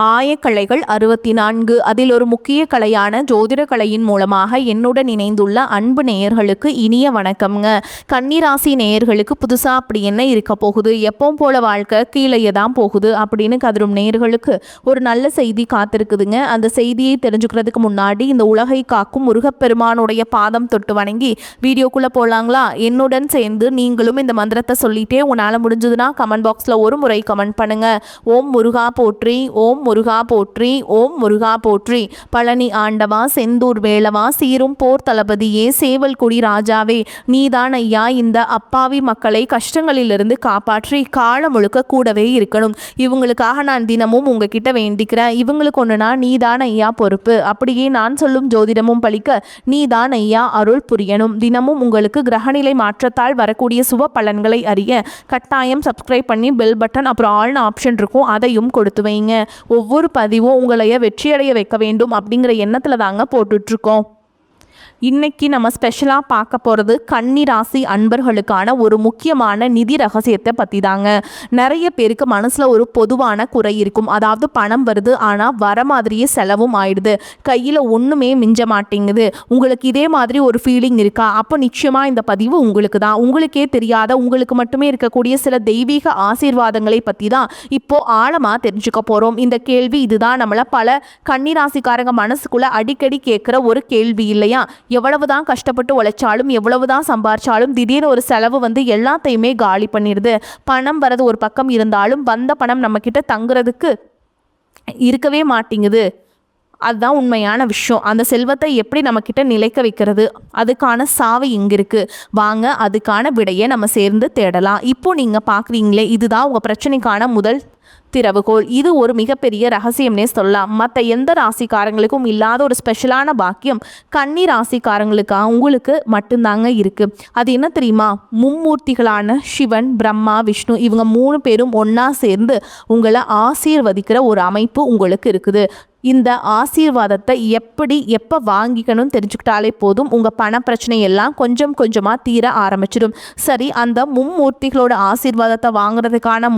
ஆயக்கலைகள் 64. அதில் ஒரு முக்கிய கலையான ஜோதிட கலையின் மூலமாக என்னுடன் இணைந்துள்ள அன்பு நேயர்களுக்கு இனிய வணக்கம்ங்க. கன்னிராசி நேயர்களுக்கு புதுசாக அப்படி என்ன இருக்க போகுது, எப்பவும் போல வாழ்க்கை கீழே தான் போகுது அப்படின்னு கதரும் நேயர்களுக்கு ஒரு நல்ல செய்தி காத்திருக்குதுங்க. அந்த செய்தியை தெரிஞ்சுக்கிறதுக்கு முன்னாடி இந்த உலகை காக்கும் முருகப்பெருமானுடைய பாதம் தொட்டு வணங்கி வீடியோக்குள்ளே போகலாங்களா? என்னுடன் சேர்ந்து நீங்களும் இந்த மந்திரத்தை சொல்லிட்டே உங்களால் முடிஞ்சதுன்னா கமெண்ட் பாக்ஸில் ஒரு முறை கமெண்ட் பண்ணுங்க. ஓம் முருகா போற்றி, ஓம் முருகா போற்றி, ஓம் முருகா போற்றி. பழனி ஆண்டவா, செந்தூர் வேளவா, சீரும் போர் தளபதியே, சேவல் குடி ராஜாவே, நீதான் ஐயா இந்த அப்பாவி மக்களை கஷ்டங்களிலிருந்து காப்பாற்றி காலம் முழுக்க கூடவே இருக்கணும். இவங்களுக்காக நான் தினமும் உங்ககிட்ட வேண்டிக்கிறேன். இவங்களுக்கு ஒன்றுனா நீதான் ஐயா பொறுப்பு. அப்படியே நான் சொல்லும் ஜோதிடமும் பழிக்க நீதான் ஐயா அருள் புரியணும். தினமும் உங்களுக்கு கிரகநிலை மாற்றத்தால் வரக்கூடிய சுப பலன்களை அறிய கட்டாயம் சப்ஸ்கிரைப் பண்ணி பெல் பட்டன் அப்புறம் ஆல்னு ஆப்ஷன் இருக்கும், அதையும் கொடுத்து வைங்க. ஒவ்வொரு பதிவும் உங்களைய வெற்றியடைய வைக்க வேண்டும் அப்படிங்கிற எண்ணத்தில் தாங்க போட்டுட்ருக்கோம். இன்னைக்கு நம்ம ஸ்பெஷலாக பார்க்க போகிறது கன்னி ராசி அன்பர்களுக்கான ஒரு முக்கியமான நிதி ரகசியத்தை பற்றி தாங்க. நிறைய பேருக்கு மனசில் ஒரு பொதுவான குறை இருக்கும். அதாவது பணம் வருது ஆனால் வர மாதிரியே செலவும் ஆயிடுது, கையில் ஒன்றுமே மிஞ்ச மாட்டேங்குது. உங்களுக்கு இதே மாதிரி ஒரு ஃபீலிங் இருக்கா? அப்போ நிச்சயமாக இந்த பதிவு உங்களுக்கு தான். உங்களுக்கே தெரியாத, உங்களுக்கு மட்டுமே இருக்கக்கூடிய சில தெய்வீக ஆசீர்வாதங்களை பற்றி தான் இப்போது ஆழமாக தெரிஞ்சுக்க போகிறோம். இந்த கேள்வி இதுதான் நம்மளை பல கன்னிராசிக்காரங்க மனசுக்குள்ளே அடிக்கடி கேட்குற ஒரு கேள்வி இல்லையா? எவ்வளவுதான் கஷ்டப்பட்டு உழைச்சாலும், எவ்வளவுதான் சம்பாரிச்சாலும் திடீர்னு ஒரு செலவு வந்து எல்லாத்தையுமே காலி பண்ணிடுது. பணம் வரது ஒரு பக்கம் இருந்தாலும் வந்த பணம் நம்ம கிட்ட தங்குறதுக்கு இருக்கவே மாட்டேங்குது. அதுதான் உண்மையான விஷயம். அந்த செல்வத்தை எப்படி நம்ம கிட்ட நிலைக்க வைக்கிறது, அதுக்கான சாவி இங்கே இருக்குது. வாங்க அதுக்கான விடையை நம்ம சேர்ந்து தேடலாம். இப்போ நீங்கள் பார்க்குறீங்களே, இதுதான் உங்கள் பிரச்சனைக்கான முதல் திறவுகோல். இது ஒரு மிகப்பெரிய ரகசியம்னே சொல்லலாம். மற்ற எந்த ராசிக்காரங்களுக்கும் இல்லாத ஒரு ஸ்பெஷலான பாக்கியம் கன்னி ராசிக்காரங்களுக்காக உங்களுக்கு மட்டும்தாங்க இருக்கு. அது என்ன தெரியுமா? மும்மூர்த்திகளான சிவன், பிரம்மா, விஷ்ணு இவங்க 3 பேரும் ஒன்றா சேர்ந்து உங்களை ஆசீர்வதிக்கிற ஒரு அமைப்பு உங்களுக்கு இருக்குது. இந்த ஆசீர்வாதத்தை எப்போ வாங்கிக்கணும்னு தெரிஞ்சுக்கிட்டாலே போதும், உங்கள் பண பிரச்சனை எல்லாம் கொஞ்சம் கொஞ்சமாக தீர ஆரம்பிச்சிடும். சரி, அந்த மும்மூர்த்திகளோட ஆசீர்வாதத்தை வாங்குறதுக்கான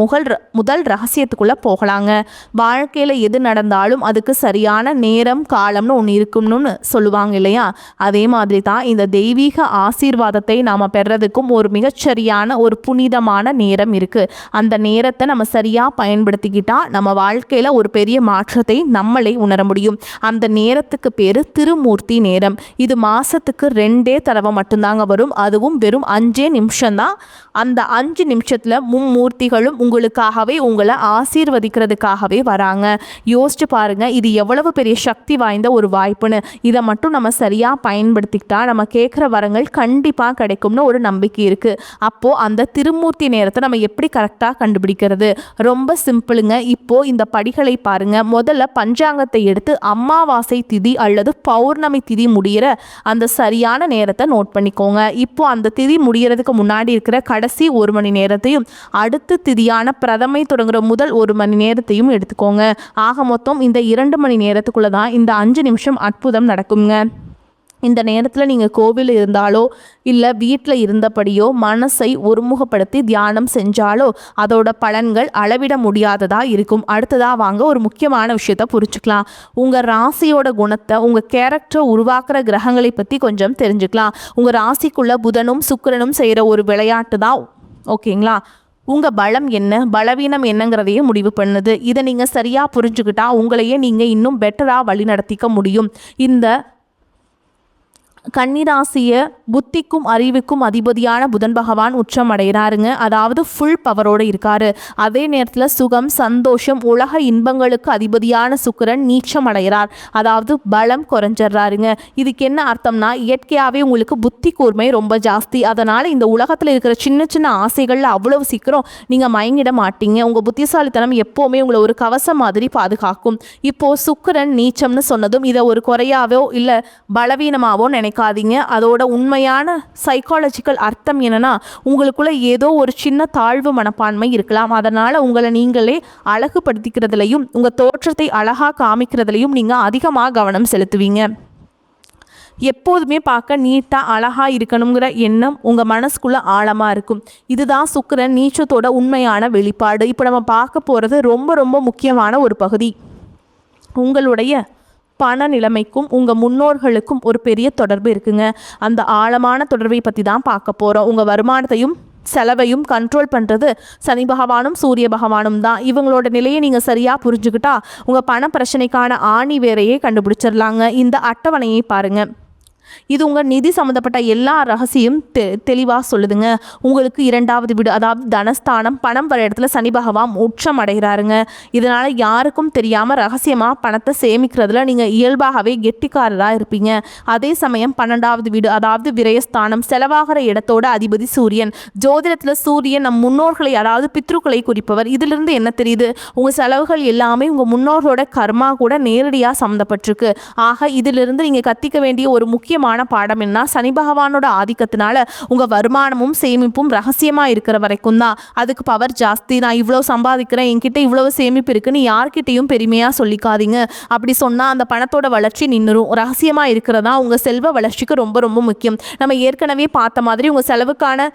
முதல் ரகசியத்துக்குள்ளே போகலாங்க. வாழ்க்கையில் எது நடந்தாலும் அதுக்கு சரியான நேரம் காலம்னு ஒன்று இருக்கணும்னு சொல்லுவாங்க இல்லையா? அதே மாதிரி தான் இந்த தெய்வீக ஆசீர்வாதத்தை நாம் பெறதுக்கும் ஒரு மிகச்சரியான ஒரு புனிதமான நேரம் இருக்குது. அந்த நேரத்தை நம்ம சரியாக பயன்படுத்திக்கிட்டால் நம்ம வாழ்க்கையில் ஒரு பெரிய மாற்றத்தை நம்மளே உணர முடியும். அந்த நேரத்துக்கு பேரு திருமூர்த்தி நேரம். இது மாசத்துக்கு 2 தடவை மட்டும்தாங்க வரும். அதுவும் வெறும் 5 நிமிஷம் தான். அந்த 5 நிமிஷத்துல மும்மூர்த்திகளும் உங்களுக்காகவே, உங்களை ஆசீர்வதிக்கிறதுக்காகவே வராங்க. யோசிச்சு பாருங்க, இது எவ்வளவு பெரிய சக்தி வாய்ந்த ஒரு வாய்ப்புன்னு. இதை மட்டும் நம்ம சரியா பயன்படுத்திக்கிட்டா நம்ம கேட்குற வரங்கள் கண்டிப்பா கிடைக்கும்னு ஒரு நம்பிக்கை இருக்கு. அப்போ அந்த திருமூர்த்தி நேரத்தை நம்ம எப்படி கரெக்டா கண்டுபிடிக்கிறது? ரொம்ப சிம்பிளுங்க. இப்போ இந்த படிகளை பாருங்க. முதல்ல பஞ்சாங்க எடுத்து அமாவாசை திதி அல்லது பௌர்ணமி திதி முடிகிற அந்த சரியான நேரத்தை நோட் பண்ணிக்கோங்க. இப்போ அந்த திதி முடிகிறதுக்கு முன்னாடி இருக்கிற கடைசி 1 மணி நேரத்தையும், அடுத்த திதியான பிரதமை தொடங்குற முதல் 1 மணி நேரத்தையும் எடுத்துக்கோங்க. ஆக மொத்தம் இந்த 2 மணி நேரத்துக்குள்ள தான் இந்த 5 நிமிஷம் அற்புதம் நடக்குங்க. இந்த நேரத்தில் நீங்கள் கோவில் இருந்தாலோ இல்லை வீட்டில் இருந்தபடியோ மனசை ஒருமுகப்படுத்தி தியானம் செஞ்சாலோ அதோட பலன்கள் அளவிட முடியாததாக இருக்கும். அடுத்ததாக வாங்க ஒரு முக்கியமான விஷயத்தை புரிஞ்சுக்கலாம். உங்கள் ராசியோட குணத்தை, உங்கள் கேரக்டரை உருவாக்குற கிரகங்களை பற்றி கொஞ்சம் தெரிஞ்சுக்கலாம். உங்கள் ராசிக்குள்ள புதனும் சுக்கிரனும் செய்கிற ஒரு விளையாட்டு தான். ஓகேங்களா? உங்கள் பலம் என்ன, பலவீனம் என்னங்கிறதையே முடிவு பண்ணுது. இதை நீங்கள் சரியாக புரிஞ்சுக்கிட்டா உங்களையே நீங்கள் இன்னும் பெட்டராக வழி நடத்திக்க முடியும். இந்த கன்னிராசியை புத்திக்கும் அறிவுக்கும் அதிபதியான புதன் பகவான் உச்சம் அடைகிறாருங்க. அதாவது ஃபுல் பவரோடு இருக்காரு. அதே நேரத்தில் சுகம், சந்தோஷம், உலக இன்பங்களுக்கு அதிபதியான சுக்கிரன் நீச்சம் அடைகிறார். அதாவது பலம் குறைஞ்சிட்றாருங்க. இதுக்கு என்ன அர்த்தம்னா, இயற்கையாகவே உங்களுக்கு புத்தி கூர்மை ரொம்ப ஜாஸ்தி. அதனால் இந்த உலகத்தில் இருக்கிற சின்ன சின்ன ஆசைகளில் அவ்வளவு சீக்கிரம் நீங்கள் மயங்கிட மாட்டீங்க. உங்கள் புத்திசாலித்தனம் எப்போவுமே உங்களை ஒரு கவசம் மாதிரி பாதுகாக்கும். இப்போது சுக்கிரன் நீச்சம்னு சொன்னதும் இதை ஒரு குறையாவோ இல்லை பலவீனமாவோ நினைக்காதீங்க. அதோட உண்மையான சைக்காலஜிக்கல் அர்த்தம் என்னன்னா, உங்களுக்குள்ள ஏதோ ஒரு சின்ன தாழ்வு மனப்பான்மை இருக்கலாம். அதனால உங்களை நீங்களே அழகுபடுத்திக்கிறதுலையும் உங்கள் தோற்றத்தை அழகா காமிக்கிறதுலையும் நீங்கள் அதிகமாக கவனம் செலுத்துவீங்க. எப்போதுமே பார்க்க நீட்டாக அழகாக இருக்கணுங்கிற எண்ணம் உங்கள் மனசுக்குள்ளே ஆழமாக இருக்கும். இதுதான் சுக்கிரன் நீச்சத்தோட உண்மையான வெளிப்பாடு. இப்போ நம்ம பார்க்க போகிறது ரொம்ப ரொம்ப முக்கியமான ஒரு பகுதி. உங்களுடைய பண நிலைமைக்கும் உங்கள் முன்னோர்களுக்கும் ஒரு பெரிய தொடர்பு இருக்குங்க. அந்த ஆழமான தொடர்பை பற்றி தான் பார்க்க போகிறோம். உங்கள் வருமானத்தையும் செலவையும் கண்ட்ரோல் பண்ணுறது சனி பகவானும் சூரிய பகவானும் தான். இவங்களோட நிலையை நீங்கள் சரியாக புரிஞ்சுக்கிட்டா உங்கள் பண பிரச்சனைக்கான ஆணி வேரையே கண்டுபிடிச்சிடலாங்க. இந்த அட்டவணையை பாருங்கள். இது உங்கள் நிதி சம்மந்தப்பட்ட எல்லா ரகசியம் தெளிவாக சொல்லுதுங்க. உங்களுக்கு 2வது வீடு, அதாவது தனஸ்தானம், பணம் வர இடத்துல சனி பகவான் உச்சம் அடைகிறாருங்க. இதனால் யாருக்கும் தெரியாமல் ரகசியமாக பணத்தை சேமிக்கிறதுல நீங்கள் இயல்பாகவே கெட்டிக்காரராக இருப்பீங்க. அதே சமயம் 12வது வீடு, அதாவது விரயஸ்தானம், செலவாகிற இடத்தோட அதிபதி சூரியன். ஜோதிடத்தில் சூரியன் நம் முன்னோர்களை, அதாவது பித்ருக்களை குறிப்பவர். இதிலிருந்து என்ன தெரியுது? உங்கள் செலவுகள் எல்லாமே உங்கள் முன்னோர்களோட கர்மா கூட நேரடியாக சம்மந்தப்பட்டிருக்கு. ஆக இதிலிருந்து நீங்கள் கத்திக்க வேண்டிய ஒரு முக்கியமான பாடம் என்ன? சனி பகவானோட ஆதிக்கத்தினால உங்க வருமானமும் சேமிப்பும் ரகசியமா இருக்கிற வரைக்கும் தான். அதுக்கு பவர் ஜாஸ்தி. நான் இவ்வளவு சம்பாதிக்கிறேன், என்கிட்ட இவ்வளவு சேமிப்பு இருக்குன்னு யார்கிட்டையும் பெருமையா சொல்லிக்காதீங்க. அப்படி சொன்னா அந்த பணத்தோட வளர்ச்சி நின்றுரும். ரகசியமா இருக்கிறதா உங்க செல்வ வளர்ச்சிக்கு ரொம்ப ரொம்ப முக்கியம். நம்ம ஏற்கனவே பார்த்த மாதிரி உங்க செலவுக்கான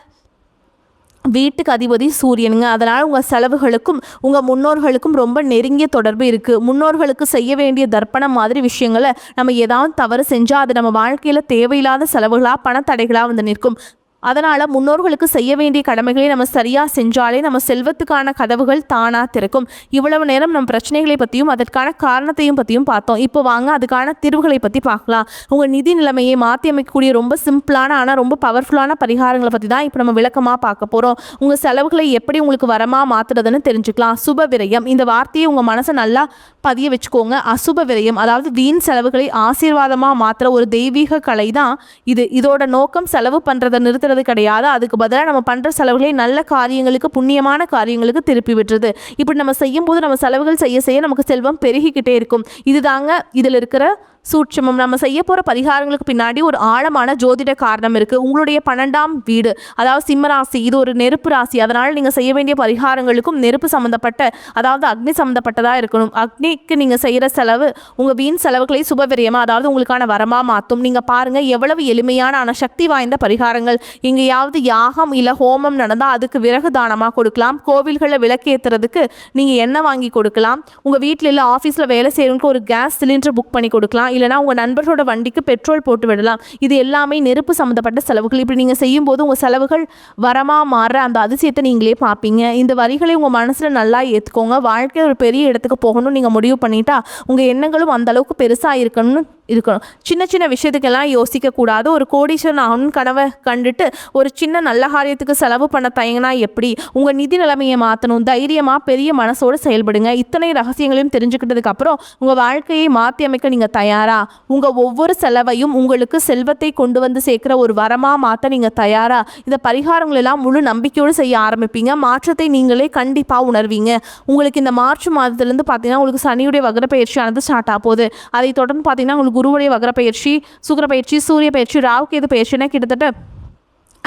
வீட்டுக்கு அதிபதி சூரியனுங்க. அதனால் உங்கள் செலவுகளுக்கும் உங்கள் முன்னோர்களுக்கும் ரொம்ப நெருங்கிய தொடர்பு இருக்குது. முன்னோர்களுக்கு செய்ய வேண்டிய தர்ப்பணம் மாதிரி விஷயங்களை நம்ம ஏதாவது தவறு செஞ்சால் அது நம்ம வாழ்க்கையில் தேவையில்லாத செலவுகளாக பணத்தடைகளாக வந்து நிற்கும். அதனால் முன்னோர்களுக்கு செய்ய வேண்டிய கடமைகளை நம்ம சரியாக செஞ்சாலே நம்ம செல்வத்துக்கான கதவுகள் தானாக திறக்கும். இவ்வளவு நேரம் நம்ம பிரச்சனைகளை பற்றியும் அதற்கான காரணத்தையும் பற்றியும் பார்த்தோம். இப்போ வாங்க அதுக்கான தீர்வுகளை பற்றி பார்க்கலாம். உங்கள் நிதி நிலைமையை மாற்றி அமைக்கக்கூடிய ரொம்ப சிம்பிளான ஆனால் ரொம்ப பவர்ஃபுல்லான பரிகாரங்களை பற்றி தான் இப்போ நம்ம விளக்கமாக பார்க்க போகிறோம். உங்கள் செலவுகளை எப்படி உங்களுக்கு வரமாக மாற்றுறதுன்னு தெரிஞ்சுக்கலாம். சுப விரயம், இந்த வார்த்தையை உங்கள் மனசை நல்லா பதிய வச்சுக்கோங்க. அசுப விரயம், அதாவது வீண் செலவுகளை ஆசீர்வாதமாக மாற்றுற ஒரு தெய்வீக கலை தான் இது. இதோட நோக்கம் செலவு பண்ணுறதை நிறுத்த கிடையாது. அதுக்கு பதிலாக நம்ம பண்ற செலவுகளை நல்ல காரியங்களுக்கு, புண்ணியமான காரியங்களுக்கு திருப்பி விட்டுறது. இப்படி நம்ம செய்யும் போது நம்ம செலவுகள் செய்ய செய்ய நமக்கு செல்வம் பெருகிக்கிட்டே இருக்கும். இதுதாங்க இதில் இருக்கிற சூட்சமம். நம்ம செய்ய போகிற பரிகாரங்களுக்கு பின்னாடி ஒரு ஆழமான ஜோதிட காரணம் இருக்குது. உங்களுடைய 12ஆம் வீடு, அதாவது சிம்ம ராசி, இது ஒரு நெருப்பு ராசி. அதனால் நீங்கள் செய்ய வேண்டிய பரிகாரங்களுக்கும் நெருப்பு சம்மந்தப்பட்ட, அதாவது அக்னி சம்மந்தப்பட்டதாக இருக்கணும். அக்னிக்கு நீங்கள் செய்கிற செலவு உங்கள் வீண் செலவுகளை சுபவிரயமாக, அதாவது உங்களுக்கான வரமாக மாற்றும். நீங்கள் பாருங்கள் எவ்வளவு எளிமையான ஆனால் சக்தி வாய்ந்த பரிகாரங்கள். எங்கேயாவது யாகம் இல்லை ஹோமம் நடந்தால் அதுக்கு விறகு தானமாக கொடுக்கலாம். கோவில்களில் விளக்கேற்றுறதுக்கு நீங்கள் எண்ணெய் வாங்கி கொடுக்கலாம். உங்கள் வீட்டில் இல்லை ஆஃபீஸில் வேலை செய்கிறவங்களுக்கு ஒரு கேஸ் சிலிண்டர் புக் பண்ணி கொடுக்கலாம். இல்லைனா உங்கள் நண்பர்களோட வண்டிக்கு பெட்ரோல் போட்டு விடலாம். இது எல்லாமே நெருப்பு சம்மந்தப்பட்ட செலவுகள். இப்படி நீங்கள் செய்யும் போது உங்கள் செலவுகள் வரமாக மாற அந்த அதிசயத்தை நீங்களே பார்ப்பீங்க. இந்த வரிகளை உங்கள் மனசில் நல்லா ஏற்றுக்கோங்க. வாழ்க்கை ஒரு பெரிய இடத்துக்கு போகணும்னு நீங்கள் முடிவு பண்ணிட்டா உங்கள் எண்ணங்களும் அந்த அளவுக்கு பெருசாக இருக்கணும். சின்ன சின்ன விஷயத்துக்கெல்லாம் யோசிக்கக்கூடாது. ஒரு கோடீஸ்வரன் ஆகணும்னு கனவை கண்டுட்டு ஒரு சின்ன நல்ல காரியத்துக்கு செலவு பண்ண தயங்கினா எப்படி? உங்கள் நிதி நிலைமையை மாற்றணும். தைரியமாக பெரிய மனசோடு செயல்படுங்க. இத்தனை ரகசியங்களையும் தெரிஞ்சுக்கிட்டதுக்கு அப்புறம் உங்கள் வாழ்க்கையை மாற்றி அமைக்க நீங்கள் தயாரா? உங்கள் ஒவ்வொரு செலவையும் உங்களுக்கு செல்வத்தை கொண்டு வந்து சேர்க்குற ஒரு வரமாக மாற்ற நீங்கள் தயாரா? இந்த பரிகாரங்கள் எல்லாம் முழு நம்பிக்கையோடு செய்ய ஆரம்பிப்பீங்க. மாற்றத்தை நீங்களே கண்டிப்பாக உணர்வீங்க. உங்களுக்கு இந்த மார்ச் மாதத்துலேருந்து பார்த்தீங்கன்னா உங்களுக்கு சனியுடைய வக்ர பயிற்சியானது ஸ்டார்ட் ஆக போகுது. அதை தொடர்ந்து பார்த்தீங்கன்னா உங்களுக்கு குருவுடைய வக்ர பயிற்சி, சுக்கிர பயிற்சி, சூரிய பயிற்சி, ராகு கேது பயிற்சினா கிட்டத்தட்ட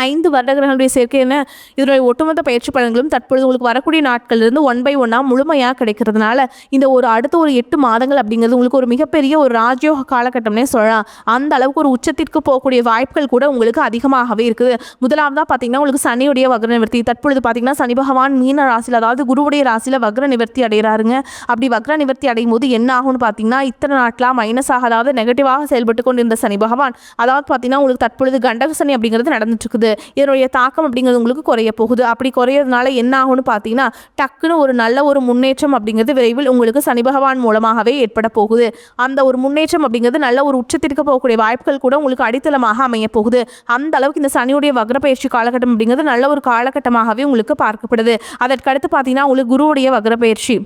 5 வருடங்களுடைய சேர்க்கைன்னு இதனுடைய ஒட்டுமொத்த பயிற்சி பலன்களும் தற்பொழுது உங்களுக்கு வரக்கூடிய நாட்களிலிருந்து 1 by 1 முழுமையாக கிடைக்கிறதுனால இந்த அடுத்த ஒரு 8 மாதங்கள் அப்படிங்கிறது உங்களுக்கு ஒரு மிகப்பெரிய ஒரு ராஜயோக காலகட்டம்னே சொல்லலாம். அந்த அளவுக்கு ஒரு உச்சத்திற்கு போகக்கூடிய வாய்ப்புகள் கூட உங்களுக்கு அதிகமாகவே இருக்குது. முதலாவதாக பார்த்தீங்கன்னா உங்களுக்கு சனியுடைய வக்ர நிவர்த்தி. தற்பொழுது பார்த்தீங்கன்னா சனி பகவான் மீன ராசியில், அதாவது குருவுடைய ராசியில் வக்ர நிவர்த்தி அடைகிறாருங்க. அப்படி வக்ர நிவர்த்தி அடையும் போது என்ன ஆகும்னு பார்த்தீங்கன்னா இத்தனை நாட்களாக மைனஸாக, அதாவது நெகட்டிவாக செயல்பட்டு கொண்டிருந்த சனி பகவான், அதாவது பார்த்தீங்கன்னா உங்களுக்கு தற்பொழுது கண்டக சனி அப்படிங்கிறது நடந்துட்டு இருக்குது. இதனுடைய தாக்கம் அப்படிங்கிறது உங்களுக்கு குறைய போகுது. அப்படி குறையறதுனால என்ன ஆகும்னு பார்த்தீங்கன்னா டக்குன்னு ஒரு நல்ல ஒரு முன்னேற்றம் அப்படிங்கிறது விரைவில் உங்களுக்கு சனி பகவான் மூலமாகவே ஏற்பட போகுது. அந்த ஒரு முன்னேற்றம் அப்படிங்கிறது நல்ல ஒரு உச்சத்திற்கு போகக்கூடிய வாய்ப்புகள் கூட உங்களுக்கு அடித்தளமாக அமைய போகுது. அந்த அளவுக்கு இந்த சனியுடைய வக்ர பயிற்சி காலகட்டம் அப்படிங்கிறது நல்ல ஒரு காலகட்டமாகவே உங்களுக்கு பார்க்கப்படுது. அதற்கடுத்து பார்த்தீங்கன்னா உங்களுக்கு குருவுடைய வக்ர பயிற்சி.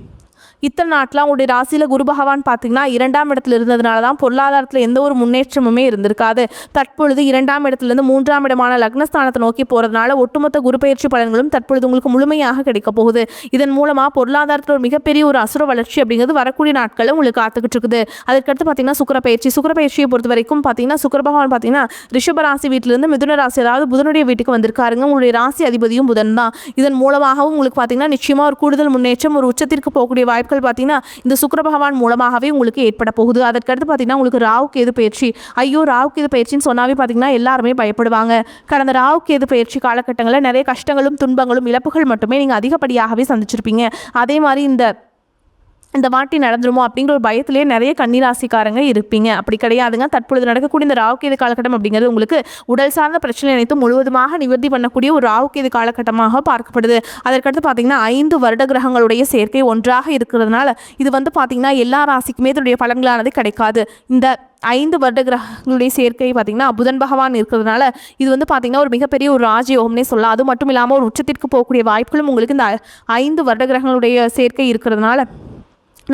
இத்தனை நாட்டில் உங்களுடைய ராசியில் குரு பகவான் பார்த்தீங்கன்னா 2ஆம் இடத்துல இருந்ததுனால தான் பொருளாதாரத்தில் எந்த ஒரு முன்னேற்றமுமே இருந்திருக்காது. தற்பொழுது 2ஆம் இடத்துலேருந்து 3ஆம் இடமான லக்னஸ்தானத்தை நோக்கி போகிறதுனால ஒட்டுமொத்த குரு பயிற்சி பலன்களும் தற்பொழுது உங்களுக்கு முழுமையாக கிடைக்க போகுது. இதன் மூலமாக பொருளாதாரத்தில் ஒரு மிகப்பெரிய ஒரு அசுர வளர்ச்சி அப்படிங்கிறது வரக்கூடிய நாட்களில் உங்களுக்கு காத்துக்கிட்டு இருக்குது. அதற்கடுத்து பார்த்தீங்கன்னா சுக்கிர பயிற்சியை பொறுத்த வரைக்கும் பார்த்தீங்கன்னா சுக்கிர பகவான் பார்த்தீங்கன்னா ரிஷப ராசி வீட்டிலிருந்து மிதுன ராசி, அதாவது புதனுடைய வீட்டுக்கு வந்திருக்காருங்க. உங்களுடைய ராசி அதிபதியும் புதன் தான். இதன் மூலமாகவும் உங்களுக்கு பார்த்தீங்கன்னா நிச்சயமாக ஒரு கூடுதல் முன்னேற்றம், ஒரு உச்சத்திற்கு போகக்கூடிய வாய்ப்பு பார்த்தீங்கன்னா இந்த சுக்கிர பகவான் மூலமாகவே உங்களுக்கு ஏற்பட போகுது. அதற்கடுத்து பார்த்தீங்கன்னா உங்களுக்கு ராகு கேது பயிற்சி. ஐயோ, ராகு கேது பயிற்சின்னு சொன்னாவே பார்த்தீங்கன்னா எல்லாருமே பயப்படுவாங்க. கடந்த ராகு கேது பயிற்சி காலகட்டங்களில் நிறைய கஷ்டங்களும் துன்பங்களும் இழப்புகள் மட்டுமே நீங்கள் அதிகப்படியாகவே சந்திச்சிருப்பீங்க. அதே மாதிரி இந்த இந்த வாட்டி நடந்துருமோ அப்படிங்கிற ஒரு பயத்திலேயே நிறைய கன்னிராசிக்காரங்க இருப்பீங்க. அப்படி கிடையாதுங்க. தற்பொழுது நடக்கக்கூடிய இந்த ராகுகேது காலகட்டம் அப்படிங்கிறது உங்களுக்கு உடல் சார்ந்த பிரச்சனை அனைத்தும் முழுவதுமாக நிவர்த்தி பண்ணக்கூடிய ஒரு ராகுகேது காலகட்டமாக பார்க்கப்படுது. அதற்கடுத்து பார்த்தீங்கன்னா 5 வருட கிரகங்களுடைய சேர்க்கை ஒன்றாக இருக்கிறதுனால இது வந்து பார்த்தீங்கன்னா எல்லா ராசிக்குமே இதனுடைய பலன்களானது கிடைக்காது. இந்த 5 வருட கிரகங்களுடைய சேர்க்கை பார்த்திங்கன்னா புதன் பகவான் இருக்கிறதுனால இது வந்து பார்த்திங்கன்னா ஒரு மிகப்பெரிய ஒரு ராஜயோகம்னே சொல்லலாம். அது மட்டும் இல்லாமல் ஒரு உச்சத்திற்கு போகக்கூடிய வாய்ப்புகளும் உங்களுக்கு இந்த 5 வருட கிரகங்களுடைய சேர்க்கை இருக்கிறதுனால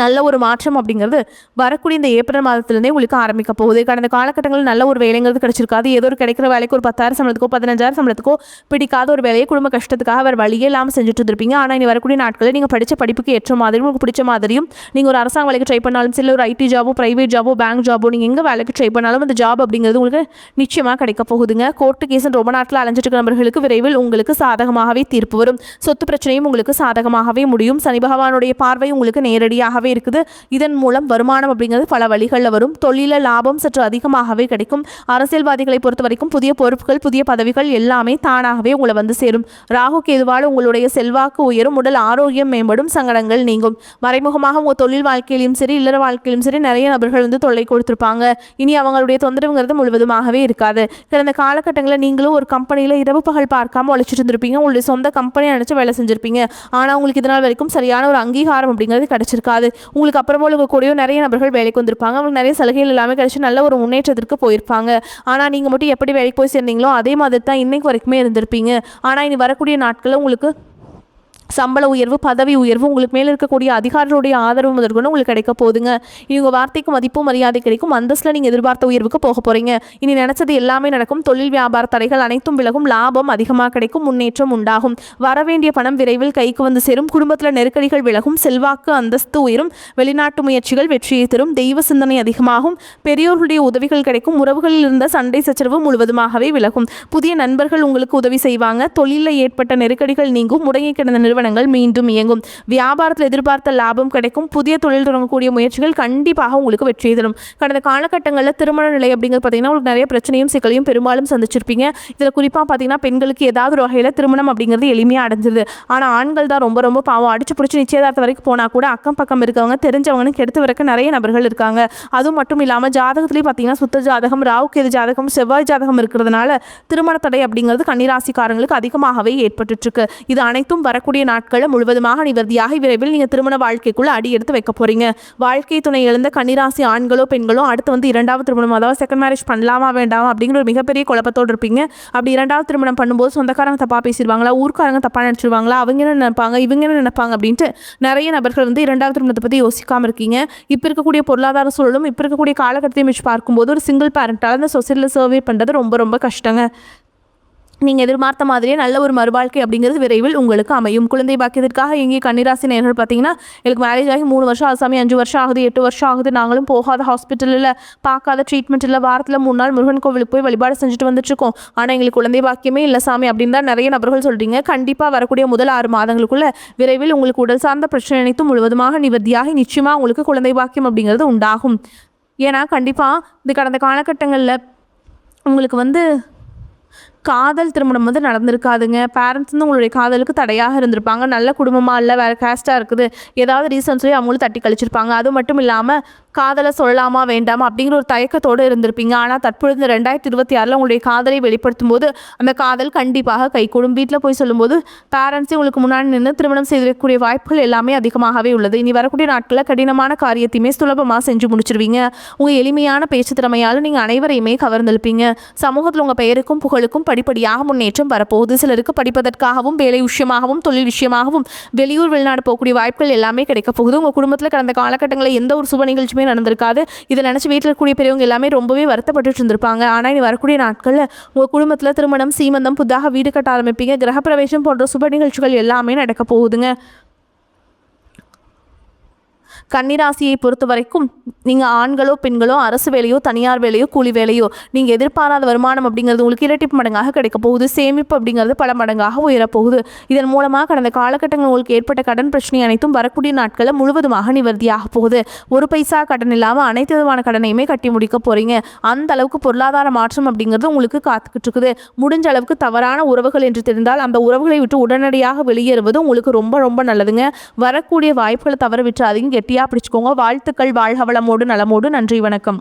நல்ல ஒரு மாற்றம் அப்படிங்கிறது வரக்கூடிய இந்த ஏப்ரல் மாதத்துலேருந்தே உங்களுக்கு ஆரம்பிக்க போகுது. கடந்த காலகட்டங்களில் நல்ல ஒரு வேலைங்கிறது கிடைச்சிருக்காது. ஏதோ ஒரு கிடைக்கிற வேலைக்கு ஒரு 10,000 சம்பளத்துக்கோ 15,000 சம்பளத்துக்கோ பிடிக்காத ஒரு வேலையை குடும்ப கஷ்டத்துக்காக வேறு வழியே இல்லாமல் செஞ்சுட்டு இருந்திருப்பீங்க. ஆனால் இனி வரக்கூடிய நாட்களில் நீங்கள் படித்த படிப்புக்கு ஏற்ற மாதிரியும் உங்களுக்கு பிடிச்ச மாதிரியும் நீங்கள் ஒரு அரசாங்க வேலைக்கு ட்ரை பண்ணாலும் சரி, ஒரு ஐடி ஜாபோ ப்ரைவேட் ஜாபோ பேங்க் ஜாபோ நீங்கள் எங்கே வேலைக்கு ட்ரை பண்ணாலும் அந்த ஜாப் அப்படிங்கிறது உங்களுக்கு நிச்சயமாக கிடைக்க போகுதுங்க. கோர்ட்டு கேஸ் ரொம்ப நாட்டில் அலைஞ்சிட்டு இருக்கிற நபர்களுக்கு விரைவில் உங்களுக்கு சாதகமாகவே தீர்ப்பு வரும். சொத்து பிரச்சனையும் உங்களுக்கு சாதகமாகவே முடியும். சனி பகவானுடைய பார்வை உங்களுக்கு நேரடியாக இருக்குது. இதன் மூலம் வருமானம் அப்படிங்கிறது பல வழிகளில் வரும். தொழில லாபம் சற்று அதிகமாகவே கிடைக்கும். அரசியல்வாதிகளை பொறுத்த வரைக்கும் புதிய பொறுப்புகள் புதிய பதவிகள் எல்லாமே தானாகவே உங்களை வந்து சேரும். ராகு கேதுவால் உங்களுடைய செல்வாக்கு உயரும். உடல் ஆரோக்கியம் மேம்படும். சங்கடங்கள் நீங்கும். மறைமுகமாக உங்கள் தொழில் வாழ்க்கையிலும் சரி இல்லற வாழ்க்கையிலும் சரி நிறைய நபர்கள் வந்து தொல்லை கொடுத்துருப்பாங்க. இனி அவங்களுடைய தொந்தரவுங்கிறது முழுவதுமாகவே இருக்காது. கடந்த காலகட்டங்களில் நீங்களும் ஒரு கம்பெனியில் இரவு பகல் பார்க்காம உழைச்சிட்டு இருந்திருப்பீங்க. உங்களுடைய சொந்த கம்பெனியை நினச்சி வேலை செஞ்சுருப்பீங்க. ஆனால் உங்களுக்கு இதனால் வரைக்கும் சரியான ஒரு அங்கீகாரம் அப்படிங்கிறது கிடைச்சிருக்காது. உங்களுக்கு அப்புறமா கூடயோ நிறைய நபர்கள் வேலைக்கு வந்திருப்பாங்க. அவங்களுக்கு நிறைய சலுகைகள் எல்லாமே கிடைச்சி நல்ல ஒரு முன்னேற்றத்திற்கு போயிருப்பாங்க. ஆனால் நீங்கள் மட்டும் எப்படி வேலைக்கு போய் சேர்ந்தீங்களோ அதே மாதிரி தான் இன்னைக்கு வரைக்குமே இருந்திருப்பீங்க. ஆனால் இனி வரக்கூடிய நாட்களில் உங்களுக்கு சம்பள உயர்வு பதவி உயர்வு உங்களுக்கு மேலே இருக்கக்கூடிய அதிகாரிகளுடைய ஆதரவு முதற்கொண்டு உங்களுக்கு கிடைக்க போகுதுங்க. இவங்க வார்த்தைக்கு மதிப்பும் மரியாதை கிடைக்கும். அந்தஸ்தில் நீங்கள் எதிர்பார்த்த உயர்வுக்கு போக போகிறீங்க. இனி நினச்சது எல்லாமே நடக்கும். தொழில் வியாபார தடைகள் அனைத்தும் விலகும். லாபம் அதிகமாக கிடைக்கும். முன்னேற்றம் உண்டாகும். வரவேண்டிய பணம் விரைவில் கைக்கு வந்து சேரும். குடும்பத்தில் நெருக்கடிகள் விலகும். செல்வாக்கு அந்தஸ்து உயரும். வெளிநாட்டு முயற்சிகள் வெற்றியை தரும். தெய்வ சிந்தனை அதிகமாகும். பெரியோர்களுடைய உதவிகள் கிடைக்கும். உறவுகளில் இருந்த சண்டை சச்சரவு முழுவதுமாகவே விலகும். புதிய நண்பர்கள் உங்களுக்கு உதவி செய்வாங்க. தொழிலில் ஏற்பட்ட நெருக்கடிகள் நீங்கும். முடங்கி கிடந்த நிறுவனங்கள் மீண்டும் இயங்கும். வியாபாரத்தில் எதிர்பார்த்த லாபம் கிடைக்கும். புதிய தொழில் தொடங்கக்கூடிய முயற்சிகள் கண்டிப்பாக உங்களுக்கு வெற்றி தரும். கடந்த காலகட்டங்களில் திருமண நிலை அப்படிங்கிறது பார்த்தீங்கன்னா உங்களுக்கு நிறைய பிரச்சனையும் சிக்கலையும் பெரும்பாலும் சந்திச்சிருப்பீங்க. இதில் குறிப்பாக பார்த்தீங்கன்னா பெண்களுக்கு ஏதாவது ஒரு வகையில் திருமணம் அப்படிங்கிறது எளிமையாக அடைஞ்சிருது. ஆனால் ஆண்கள் தான் ரொம்ப ரொம்ப பாவம். அடிச்சு பிடிச்சி நிச்சயதார்த்தம் வரைக்கும் போனால் கூட அக்கம் பக்கம் இருக்கவங்க தெரிஞ்சவங்கன்னு கெடுத்து வரக்க நிறைய நபர்கள் இருக்காங்க. அதுவும் மட்டும் இல்லாமல் ஜாதகத்திலேயே பார்த்தீங்கன்னா சுத்த ஜாதகம் ராகு கேது ஜாதகம் செவ்வாய் ஜாதகம் இருக்கிறதுனால திருமண தடை அப்படிங்கிறது கன்னிராசிக்காரங்களுக்கு அதிகமாகவே ஏற்பட்டு இருக்கு. இது அனைத்தும் வரக்கூடிய நாட்களில் முழுவதுமாக நிவர்த்தியாகி விரைவில் நீங்கள் திருமண வாழ்க்கைக்குள்ள அடி எடுத்து வைக்க போறீங்க. வாழ்க்கை துணை இழந்த கன்னிராசி ஆண்களோ பெண்களோ அடுத்து வந்து இரண்டாவது திருமணம் அதாவது செகண்ட் மேரேஜ் பண்ணலாமா வேண்டாமா அப்படிங்கிற ஒரு மிகப்பெரிய குழப்பத்தோடு இருப்பீங்க. அப்படி இரண்டாவது திருமணம் பண்ணும்போது சொந்தக்காரங்க தப்பா பேசிடுவாங்களா, ஊர்க்காரங்க தப்பா நினைச்சிருவாங்களா, அவங்க என்ன நினைப்பாங்க இவங்க என்ன நினைப்பாங்க அப்படின்ட்டு நிறைய நபர்கள் வந்து இரண்டாவது திருமணத்தை பற்றி யோசிக்காமல் இருக்கீங்க. இப்போ இருக்கக்கூடிய பொருளாதார சூழலும் இப்போ இருக்கக்கூடிய காலகட்டத்தையும் வச்சு பார்க்கும்போது ஒரு சிங்கிள் பேரண்டால் அந்த சொசைட்டியில் சர்வே பண்ணுறது ரொம்ப ரொம்ப கஷ்டங்க. நீங்கள் எதிர்பார்த்த மாதிரியே நல்ல ஒரு மறுவாழ்க்கை அப்படிங்கிறது விரைவில் உங்களுக்கு அமையும். குழந்தை பாக்கியத்திற்காக எங்கே கன்னிராசி நேயர்கள் பார்த்தீங்கன்னா எனக்கு மேரேஜ் ஆகி 3 வருஷம் ஆசாமி 5 வருஷம் ஆகுது 8 வருஷம் ஆகுது நாங்களும் போகாத ஹாஸ்பிட்டலில் பார்க்காத ட்ரீட்மெண்ட் இல்லை வாரத்தில் 3 நாள் முருகன் கோவிலுக்கு போய் வழிபாடு செஞ்சுட்டு வந்துட்டுருக்கோம். ஆனால் எங்களுக்கு குழந்தை பாக்கியமே இல்லை சாமி அப்படின்னு தான் நிறைய நபர்கள் சொல்கிறீங்க. கண்டிப்பாக வரக்கூடிய முதல் 6 மாதங்களுக்குள்ள விரைவில் உங்களுக்கு உடல் சார்ந்த பிரச்சனை அனைத்தும் முழுவதுமாக நிவர்த்தியாகி நிச்சயமாக உங்களுக்கு குழந்தை பாக்கியம் அப்படிங்கிறது உண்டாகும். ஏன்னா கண்டிப்பாக இந்த கடந்த காலகட்டங்களில் உங்களுக்கு வந்து காதல் திருமணம் வந்து நடந்திருக்காதுங்க. பேரண்ட்ஸ் வந்து உங்களுடைய காதலுக்கு தடையாக இருந்திருப்பாங்க. நல்ல குடும்பமாக இல்லை வேறு கேஸ்ட்டாக இருக்குது ஏதாவது ரீசன் சொல்லி அவங்களும் தட்டி கழிச்சிருப்பாங்க. அது மட்டும் இல்லாமல் காதலை சொல்லலாமா வேண்டாமா அப்படிங்கிற ஒரு தயக்கத்தோடு இருந்திருப்பீங்க. ஆனால் தற்பொழுது 2026 உங்களுடைய காதலை வெளிப்படுத்தும் போது அந்த காதல் கண்டிப்பாக கைகூடும். வீட்டில் போய் சொல்லும்போது பேரண்ட்ஸே உங்களுக்கு முன்னாடி நின்று திருமணம் செய்திருக்கக்கூடிய வாய்ப்புகள் எல்லாமே அதிகமாகவே உள்ளது. இனி வரக்கூடிய நாட்களில் கடினமான காரியத்தையுமே சுலபமாக செஞ்சு முடிச்சிருவீங்க. உங்கள் எளிமையான பேச்சு திறமையால் நீங்கள் அனைவரையுமே கவர்ந்திருப்பீங்க. சமூகத்தில் உங்கள் பெயருக்கும் புகழுக்கும் படிப்படியாக முன்னேற்றம் வரப்போகுது. சிலருக்கு படிப்பதற்காகவும் வேலை விஷயமாகவும் தொழில் விஷயமாகவும் வெளியூர் வெளிநாடு போகக்கூடிய வாய்ப்புகள் எல்லாமே கிடைக்க போகுது. உங்கள் குடும்பத்தில் கடந்த காலகட்டங்களில் எந்த ஒரு சுப நிகழ்ச்சியுமே நடந்திருக்காது. இதை நினச்சி வீட்டில் இருக்கக்கூடிய பெரியவங்க எல்லாமே ரொம்பவே வருத்தப்பட்டு இருந்திருப்பாங்க. ஆனால் இனி வரக்கூடிய நாட்களில் உங்கள் குடும்பத்தில் திருமணம் சீமந்தம் புதாக வீடு கட்ட ஆரம்பிப்பீங்க. கிரகப்பிரவேசம் போன்ற சுப நிகழ்ச்சிகள் எல்லாமே நடக்க போகுதுங்க. கன்னிராசியை பொறுத்த வரைக்கும் நீங்கள் ஆண்களோ பெண்களோ அரசு வேலையோ தனியார் வேலையோ கூலி வேலையோ நீங்கள் எதிர்பாராத வருமானம் அப்படிங்கிறது உங்களுக்கு இரட்டிப்பு மடங்காக கிடைக்க போகுது. சேமிப்பு அப்படிங்கிறது பல மடங்காக உயரப்போகுது. இதன் மூலமாக கடந்த காலகட்டங்கள் உங்களுக்கு ஏற்பட்ட கடன் பிரச்சனை அனைத்தும் வரக்கூடிய நாட்களில் முழுவதுமாக நிவர்த்தியாக போகுது. ஒரு பைசா கடன் இல்லாமல் அனைத்து விதமான கடனையுமே கட்டி முடிக்க போகிறீங்க. அந்த அளவுக்கு பொருளாதார மாற்றம் அப்படிங்கிறது உங்களுக்கு காத்துக்கிட்டு இருக்குது. முடிஞ்ச அளவுக்கு தவறான உறவுகள் என்று தெரிந்தால் அந்த உறவுகளை விட்டு உடனடியாக வெளியேறுவது உங்களுக்கு ரொம்ப ரொம்ப நல்லதுங்க. வரக்கூடிய வாய்ப்புகளை தவற விட்டு அதிகம் கெட்டி கெட்டியாக பிடிச்சிக்கோங்க. வாழ்த்துக்கள். வாழ்க வளமோடு நலமோடு. நன்றி, வணக்கம்.